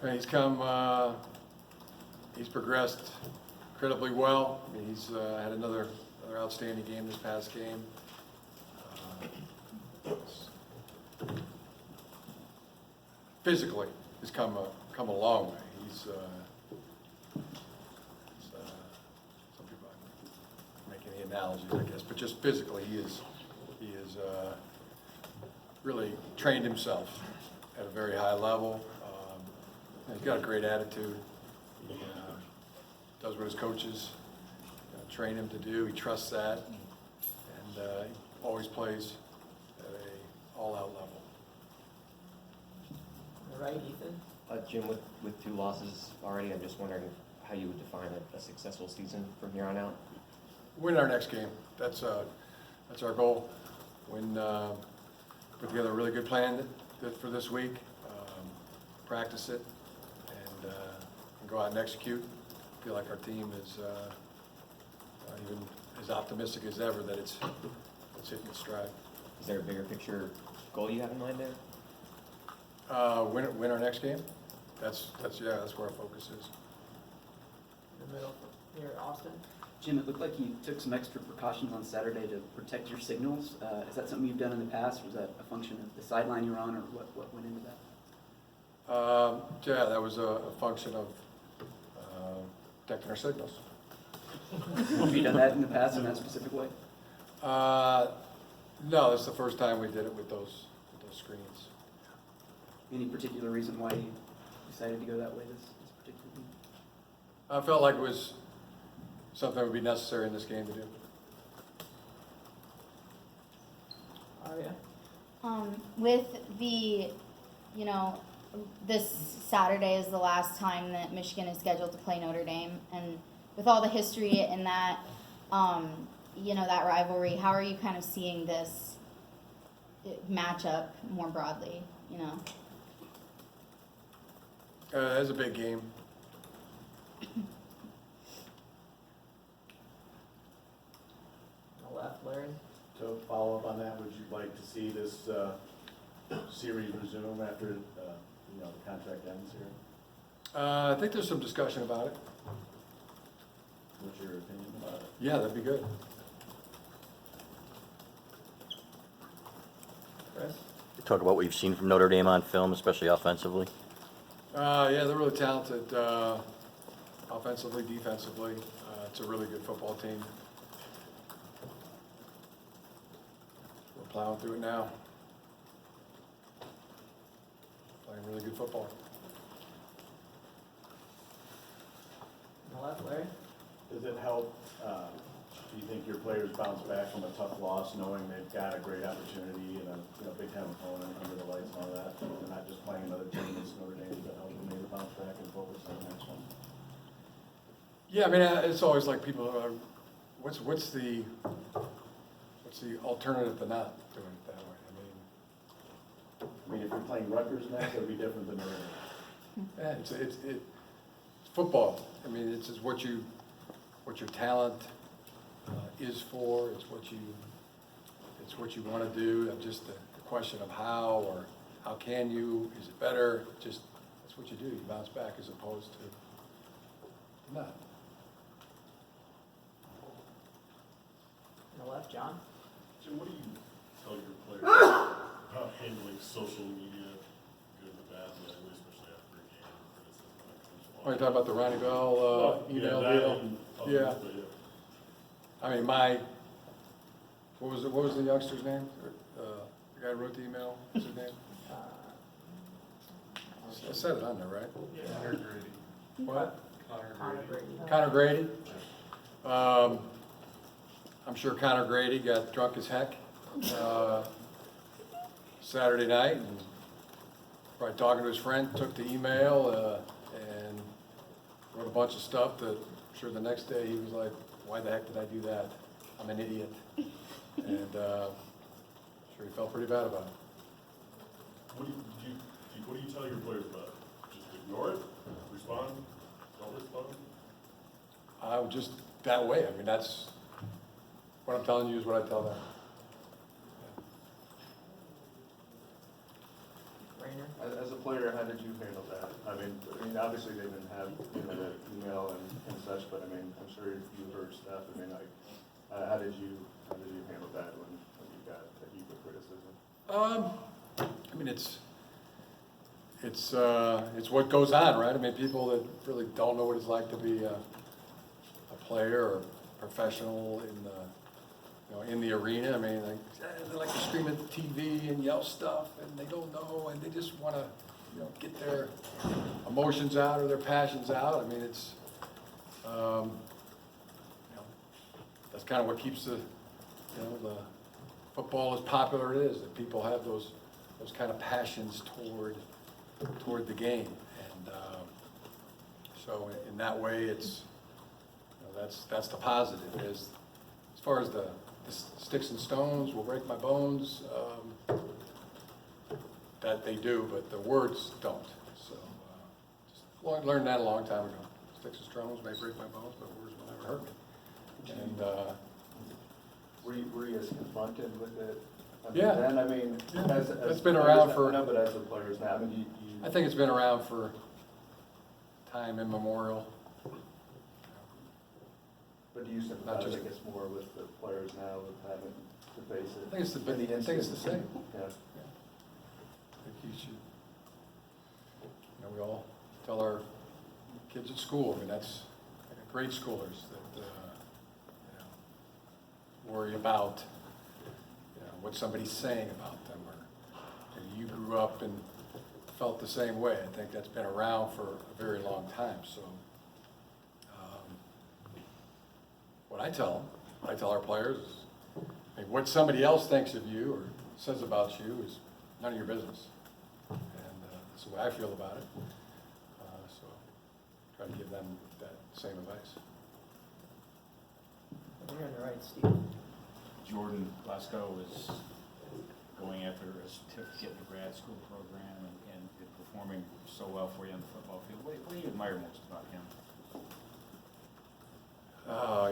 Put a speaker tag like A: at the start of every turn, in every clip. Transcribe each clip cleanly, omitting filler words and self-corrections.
A: And he's progressed incredibly well. I mean, he's had another outstanding game this past game. Physically, he's come a long way. He's some people make any analogies, I guess, but just physically, he is really trained himself at a very high level. He's got a great attitude. He does what his coaches train him to do. He trusts that, and he always plays at a all-out level.
B: All right, Ethan.
C: Jim, with 2 losses already, I'm just wondering how you would define a successful season from here on out.
A: Win our next game. That's our goal. Put together a really good plan for this week. Practice it and go out and execute. Feel like our team is even as optimistic as ever that it's hitting its stride.
C: Is there a bigger picture goal you have in mind there?
A: Win our next game. That's where our focus is.
B: In the middle here, Austin.
D: Jim, it looked like you took some extra precautions on Saturday to protect your signals. Is that something you've done in the past? Was that a function of the sideline you were on, or what went into that?
A: Yeah, that was a function of protecting our signals.
D: Have you done that in the past in that specific way?
A: No, this is the first time we did it with those screens.
D: Any particular reason why you decided to go that way this particular week?
A: I felt like it was something that would be necessary in this game to do.
B: Aria.
E: With the, this Saturday is the last time that Michigan is scheduled to play Notre Dame, and with all the history in that, that rivalry, how are you kind of seeing this matchup more broadly?
A: It's a big game.
B: On the left, Larry.
F: To follow up on that, would you like to see this series resume after the contract ends here?
A: I think there's some discussion about it.
F: What's your opinion about it?
A: Yeah, that'd be good.
B: Chris.
G: Talk about what you've seen from Notre Dame on film, especially offensively.
A: Yeah, they're really talented offensively, defensively. It's a really good football team. We're plowing through it now. Playing really good football.
B: On the left, Larry.
F: Does it help, do you think your players bounce back from a tough loss knowing they've got a great opportunity and a big time opponent under the lights and all that? They're not just playing another team that's Notre Dame, that help them maybe bounce back and focus on the next one?
A: Yeah, I mean, it's always like people are, what's the alternative to not doing it that way?
F: I mean, if you're playing Rutgers next, it'll be different than Notre Dame.
A: Yeah, it's football. I mean, it's just what your talent is for. It's what you want to do. Just the question of how or how can you? Is it better? Just that's what you do. You bounce back as opposed to not.
B: On the left, John.
H: Jim, what do you tell your players about handling social media, good and bad, especially after a game?
A: Oh, you're talking about the Ronnie Bell email deal? Yeah. I mean, what was the youngster's name? The guy who wrote the email, what's his name? I said it on there, right?
H: Connor Grady.
A: What?
B: Connor Brady.
A: Connor Grady. I'm sure Connor Grady got drunk as heck Saturday night and probably talking to his friend, took the email and wrote a bunch of stuff that I'm sure the next day he was like, why the heck did I do that? I'm an idiot. And sure he felt pretty bad about it.
H: What do you tell your players about it? Just ignore it? Respond? Don't respond?
A: I would just that way. I mean, that's what I'm telling you is what I tell them.
B: Rainer.
F: As a player, how did you handle that? I mean, obviously they didn't have, you know, the email and such, but I mean, I'm sure you heard stuff. I mean, like, how did you handle that when you got the heap of criticism?
A: I mean, it's what goes on, right? I mean, people that really don't know what it's like to be a player or professional in the, you know, in the arena. I mean, they like to scream at the TV and yell stuff, and they don't know, and they just want to, you know, get their emotions out or their passions out. I mean, it's, you know, that's kind of what keeps the, you know, the football as popular it is, that people have those kind of passions toward the game. And so in that way, it's, you know, that's the positive. As far as the sticks and stones will break my bones, that they do, but the words don't. So just learned that a long time ago. Sticks and stones may break my bones, but words will never hurt me. And
F: Were you as confronted with it?
A: Yeah.
F: Then, I mean,
A: Yeah.
F: as
A: It's been
F: players
A: around
F: now-
A: for-
F: No, but as the players now, I mean, you.
A: I think it's been around for time immemorial.
F: But do you sympathize, I guess, more with the players now with having to face it?
A: I think it's the same.
F: Yeah.
A: I think you should, you know, we all tell our kids at school, I mean, that's grade schoolers that, you know, worry about, you know, what somebody's saying about them, or you grew up and felt the same way. I think that's been around for a very long time, so. What I tell our players is, I mean, what somebody else thinks of you or says about you is none of your business. And that's the way I feel about it. So try to give them that same advice.
B: You're on the right, Steve.
I: Jordan Glasgow is going after a certificate in the grad school program and performing so well for you on the football field. What do you admire most about him?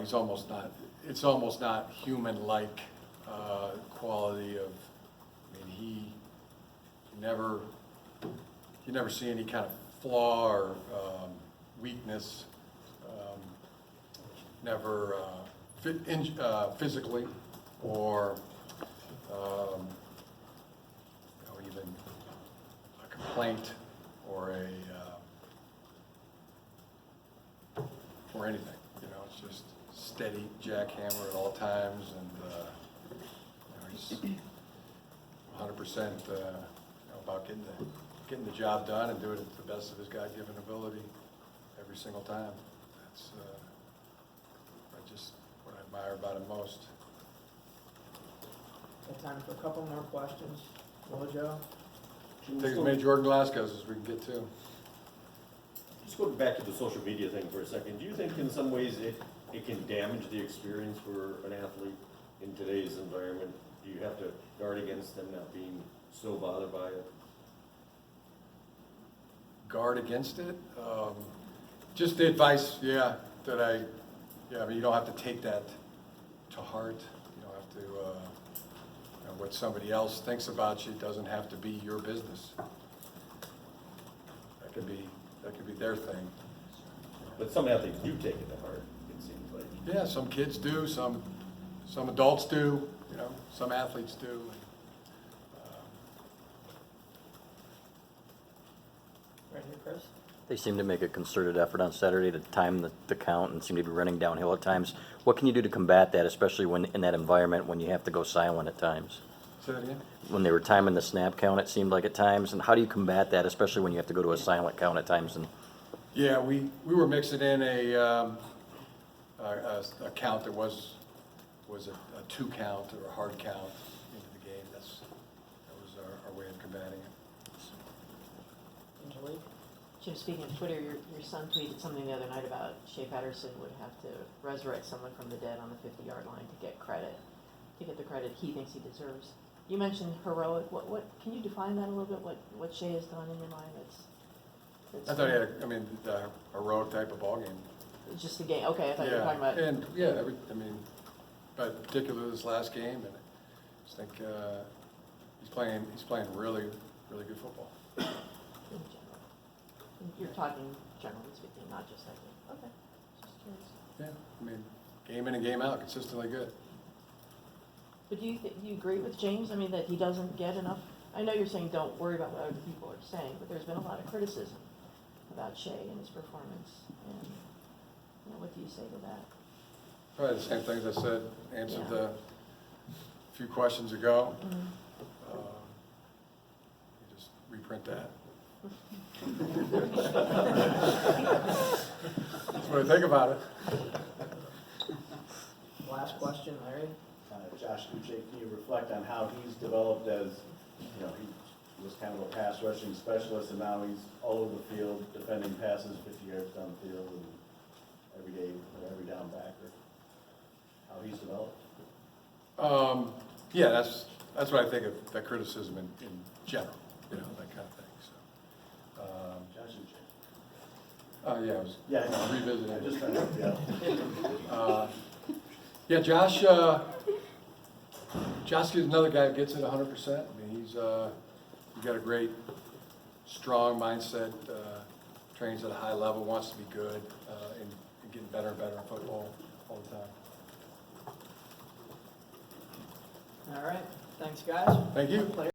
A: He's almost not, it's almost not human-like quality of, I mean, you never see any kind of flaw or weakness, never physically or you know, even a complaint or or anything. You know, it's just steady jackhammer at all times, and you know, he's 100% about getting the job done and doing it to the best of his God-given ability every single time. That's just what I admire about him most.
B: Got time for a couple more questions. Mojo?
A: Take as many Jordan Glasgow's as we can get to.
J: Just going back to the social media thing for a second, do you think in some ways it can damage the experience for an athlete in today's environment? Do you have to guard against them not being so bothered by it?
A: Guard against it? Just the advice, I mean, you don't have to take that to heart. You don't have to, you know, what somebody else thinks about you doesn't have to be your business. That could be their thing.
J: But some athletes do take it to heart, it seems like.
A: Yeah, some kids do, some adults do, you know, some athletes do.
B: Right here, Chris?
G: They seem to make a concerted effort on Saturday to time the count and seem to be running downhill at times. What can you do to combat that, especially when in that environment when you have to go silent at times?
A: Say that again?
G: When they were timing the snap count, it seemed like at times, and how do you combat that, especially when you have to go to a silent count at times? And
A: Yeah, we were mixing in a count that was a 2 count or a hard count into the game. That was our way of combating it.
B: Angelique?
K: Jim, speaking of Twitter, your son tweeted something the other night about Shea Patterson would have to resurrect someone from the dead on the 50-yard line to get the credit he thinks he deserves. You mentioned heroic. What can you define that a little bit? What Shea has done in your mind that's
A: I thought he had, the heroic type of ballgame.
K: It's just the game. Okay, I thought you were talking about.
A: And but particularly this last game, and I just think he's playing really, really good football.
K: In general. talking generally speaking, not just like, okay, just curious.
A: Yeah, I mean, game in and game out, consistently good.
K: But do you agree with James? I mean, that he doesn't get enough? I know you're saying don't worry about what other people are saying, but there's been a lot of criticism about Shea and his performance. And, you know, what do you say to that?
A: Probably the same things I said, answered
K: Yeah.
A: the few questions ago.
K: Mhm.
A: You just reprint that. That's what I think about it.
B: Last question, Larry.
F: Josh Uche, can you reflect on how he's developed as, you know, he was kind of a pass rushing specialist, and now he's all over the field defending passes 50 yards down the field, and every day, every down backer, how he's developed?
A: Yeah, that's what I think of that criticism in general, you know, that kind of thing, so.
F: Josh Uche.
A: Yeah, I was
F: Yeah, I know.
A: revisiting.
F: I'm just trying to,
A: Yeah, Josh is another guy who gets it 100%. I mean, he's got a great, strong mindset, trains at a high level, wants to be good, and getting better and better in football all the time.
B: All right, thanks, guys.
A: Thank you.